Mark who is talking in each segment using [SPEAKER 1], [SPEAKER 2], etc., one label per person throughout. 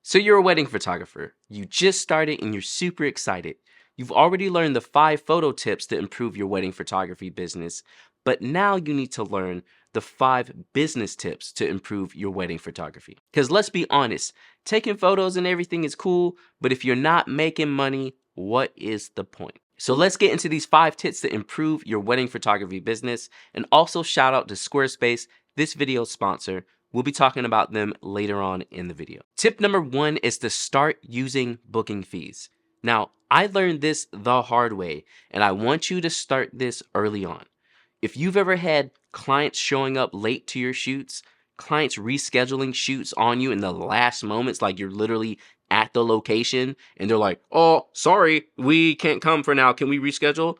[SPEAKER 1] So you're a wedding photographer. You just started and you're super excited. You've already learned the 5 photo tips to improve your wedding photography business, but now you need to learn the 5 business tips to improve your wedding photography. Because let's be honest, taking photos and everything is cool, but if you're not making money, what is the point? So let's get into these 5 tips to improve your wedding photography business, and also shout out to Squarespace, this video's sponsor. We'll be talking about them later on in the video. Tip number 1 is to start using booking fees. Now, I learned this the hard way, and I want you to start this early on. If you've ever had clients showing up late to your shoots, clients rescheduling shoots on you in the last moments, like you're literally at the location and they're like, "Oh, sorry, we can't come for now. Can we reschedule?"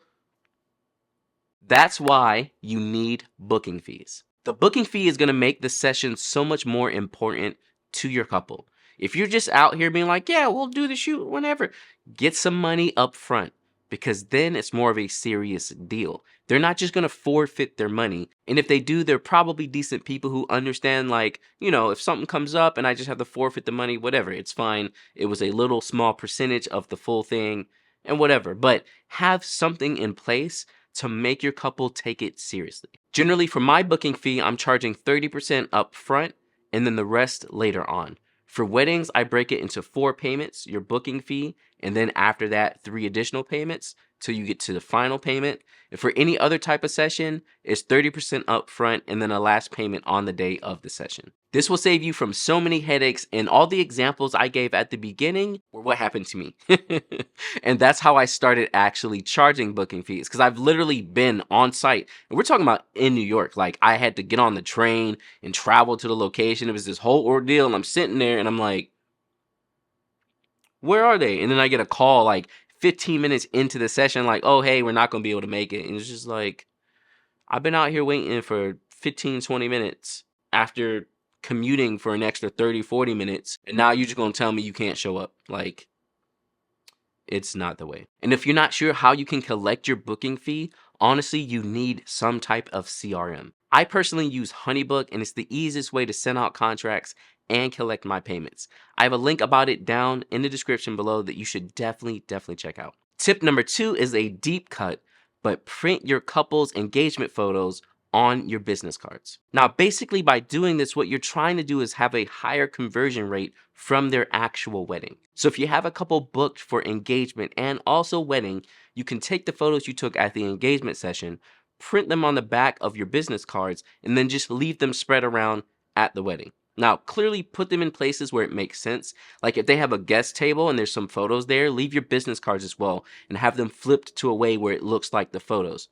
[SPEAKER 1] That's why you need booking fees. The booking fee is going to make the session so much more important to your couple. If you're just out here being like, "Yeah, we'll do the shoot whenever," get some money up front, because then it's more of a serious deal. They're not just going to forfeit their money. And if they do, they're probably decent people who understand, like, if something comes up and I just have to forfeit the money, whatever, it's fine. It was a little small percentage of the full thing and whatever. But have something in place to make your couple take it seriously. Generally, for my booking fee, I'm charging 30% up front and then the rest later on. For weddings, I break it into 4 payments, your booking fee, and then after that, 3 additional payments till you get to the final payment. And for any other type of session, it's 30% up front and then a last payment on the day of the session. This will save you from so many headaches, and all the examples I gave at the beginning were what happened to me. And that's how I started actually charging booking fees, because I've literally been on site. And we're talking about in New York. Like, I had to get on the train and travel to the location. It was this whole ordeal, and I'm sitting there and I'm like, where are they? And then I get a call like 15 minutes into the session, like, "Oh, hey, we're not going to be able to make it." And it's just like, I've been out here waiting for 15, 20 minutes after commuting for an extra 30, 40 minutes. And now you're just going to tell me you can't show up. Like, it's not the way. And if you're not sure how you can collect your booking fee, honestly, you need some type of CRM. I personally use Honeybook, and it's the easiest way to send out contracts and collect my payments. I have a link about it down in the description below that you should definitely check out. Tip number 2 is a deep cut, but print your couple's engagement photos on your business cards. Now, basically by doing this, what you're trying to do is have a higher conversion rate from their actual wedding. So if you have a couple booked for engagement and also wedding, you can take the photos you took at the engagement session, print them on the back of your business cards, and then just leave them spread around at the wedding. Now, clearly put them in places where it makes sense. Like if they have a guest table and there's some photos there, leave your business cards as well and have them flipped to a way where it looks like the photos.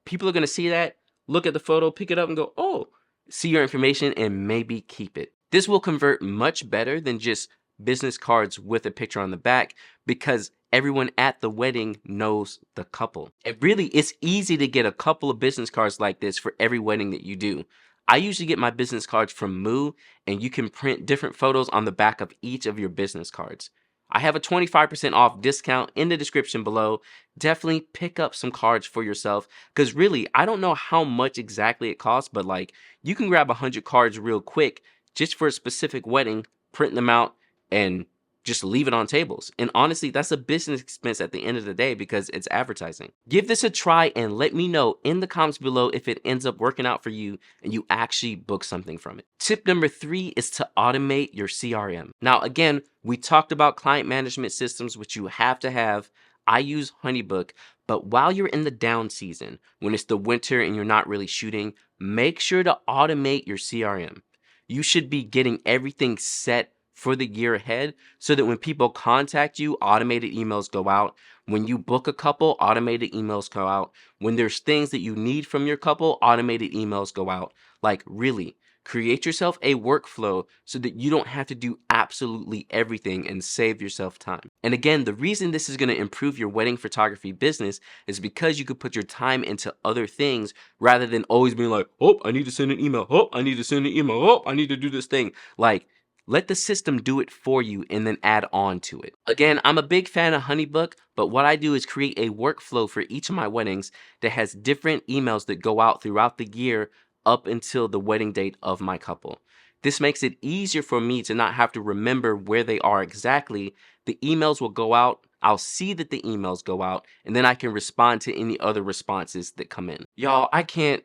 [SPEAKER 1] People are going to see that, look at the photo, pick it up and go, "Oh," see your information and maybe keep it. This will convert much better than just business cards with a picture on the back, because everyone at the wedding knows the couple. And really, it's easy to get a couple of business cards like this for every wedding that you do. I usually get my business cards from Moo, and you can print different photos on the back of each of your business cards. I have a 25% off discount in the description below. Definitely pick up some cards for yourself, because really, I don't know how much exactly it costs, but like, you can grab 100 cards real quick just for a specific wedding, print them out, and just leave it on tables. And honestly, that's a business expense at the end of the day because it's advertising. Give this a try and let me know in the comments below if it ends up working out for you and you actually book something from it. Tip number 3 is to automate your CRM. Now, again, we talked about client management systems, which you have to have. I use Honeybook, but while you're in the down season, when it's the winter and you're not really shooting, make sure to automate your CRM. You should be getting everything set for the year ahead so that when people contact you, automated emails go out. When you book a couple, automated emails go out. When there's things that you need from your couple, automated emails go out. Like, really, create yourself a workflow so that you don't have to do absolutely everything and save yourself time. And again, the reason this is going to improve your wedding photography business is because you could put your time into other things rather than always being like, "Oh, I need to send an email. Oh, I need to send an email. Oh, I need to do this thing." Like, let the system do it for you and then add on to it. Again, I'm a big fan of Honeybook, but what I do is create a workflow for each of my weddings that has different emails that go out throughout the year up until the wedding date of my couple. This makes it easier for me to not have to remember where they are exactly. The emails will go out. I'll see that the emails go out, and then I can respond to any other responses that come in. Y'all, I can't,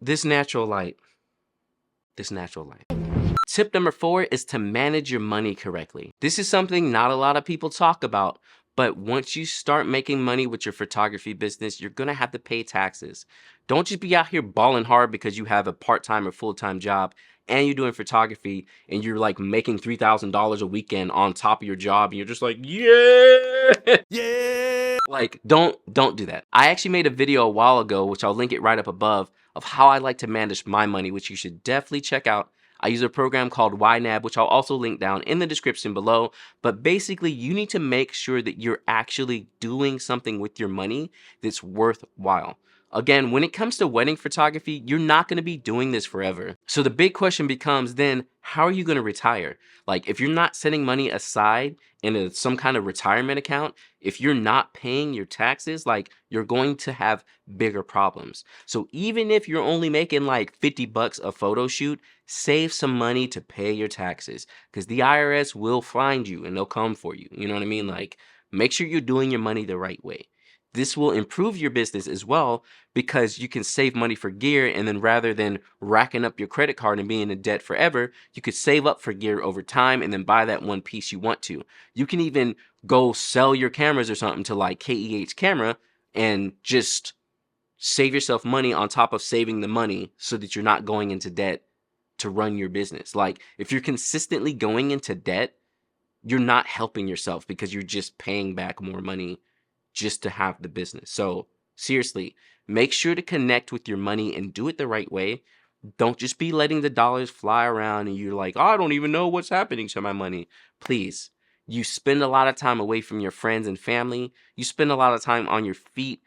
[SPEAKER 1] this natural light, this natural light. Tip number 4 is to manage your money correctly. This is something not a lot of people talk about, but once you start making money with your photography business, you're gonna have to pay taxes. Don't just be out here balling hard because you have a part-time or full-time job and you're doing photography and you're like making $3,000 a weekend on top of your job and you're just like, yeah! Yeah! Like, don't do that. I actually made a video a while ago, which I'll link it right up above, of how I like to manage my money, which you should definitely check out. I use a program called YNAB, which I'll also link down in the description below. But basically, you need to make sure that you're actually doing something with your money that's worthwhile. Again, when it comes to wedding photography, you're not going to be doing this forever. So the big question becomes then, how are you going to retire? Like, if you're not setting money aside in some kind of retirement account, if you're not paying your taxes, like, you're going to have bigger problems. So even if you're only making like 50 bucks a photo shoot, save some money to pay your taxes, because the IRS will find you and they'll come for you. You know what I mean? Like, make sure you're doing your money the right way. This will improve your business as well because you can save money for gear, and then rather than racking up your credit card and being in debt forever, you could save up for gear over time and then buy that one piece you want to. You can even go sell your cameras or something to like KEH Camera and just save yourself money on top of saving the money so that you're not going into debt to run your business. Like, if you're consistently going into debt, you're not helping yourself because you're just paying back more money just to have the business. So seriously, make sure to connect with your money and do it the right way. Don't just be letting the dollars fly around and you're like, oh, I don't even know what's happening to my money. Please, you spend a lot of time away from your friends and family. You spend a lot of time on your feet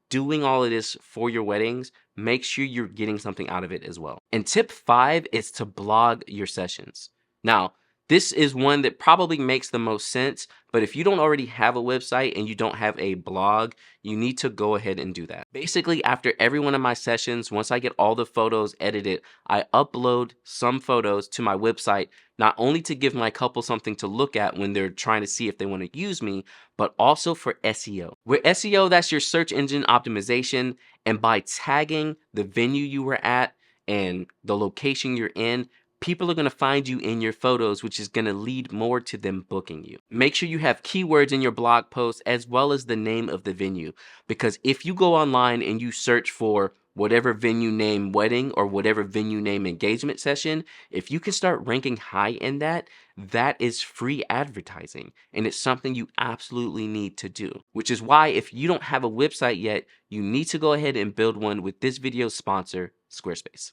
[SPEAKER 1] doing all of this for your weddings. Make sure you're getting something out of it as well. And tip 5 is to blog your sessions. Now, this is one that probably makes the most sense, but if you don't already have a website and you don't have a blog, you need to go ahead and do that. Basically, after every one of my sessions, once I get all the photos edited, I upload some photos to my website, not only to give my couple something to look at when they're trying to see if they want to use me, but also for SEO. With SEO, that's your search engine optimization, and by tagging the venue you were at and the location you're in, people are going to find you in your photos, which is going to lead more to them booking you. Make sure you have keywords in your blog post as well as the name of the venue, because if you go online and you search for whatever venue name wedding or whatever venue name engagement session, if you can start ranking high in that, that is free advertising, and it's something you absolutely need to do. Which is why if you don't have a website yet, you need to go ahead and build one with this video's sponsor, Squarespace.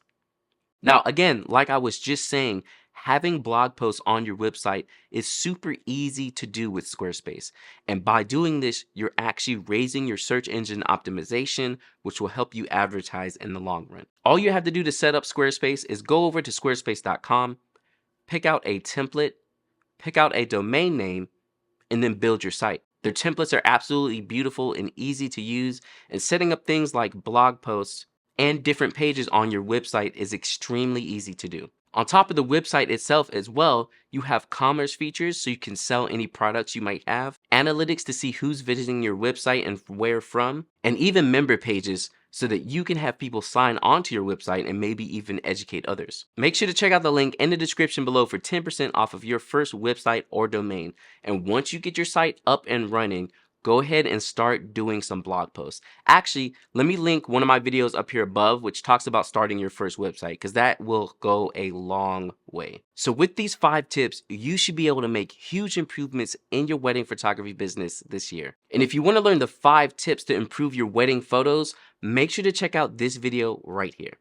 [SPEAKER 1] Now, again, like I was just saying, having blog posts on your website is super easy to do with Squarespace. And by doing this, you're actually raising your search engine optimization, which will help you advertise in the long run. All you have to do to set up Squarespace is go over to squarespace.com, pick out a template, pick out a domain name, and then build your site. Their templates are absolutely beautiful and easy to use, and setting up things like blog posts and different pages on your website is extremely easy to do. On top of the website itself as well, you have commerce features so you can sell any products you might have, analytics to see who's visiting your website and where from, and even member pages so that you can have people sign onto your website and maybe even educate others. Make sure to check out the link in the description below for 10% off of your first website or domain. And once you get your site up and running, go ahead and start doing some blog posts. Actually, let me link one of my videos up here above, which talks about starting your first website, because that will go a long way. So with these 5 tips, you should be able to make huge improvements in your wedding photography business this year. And if you want to learn the 5 tips to improve your wedding photos, make sure to check out this video right here.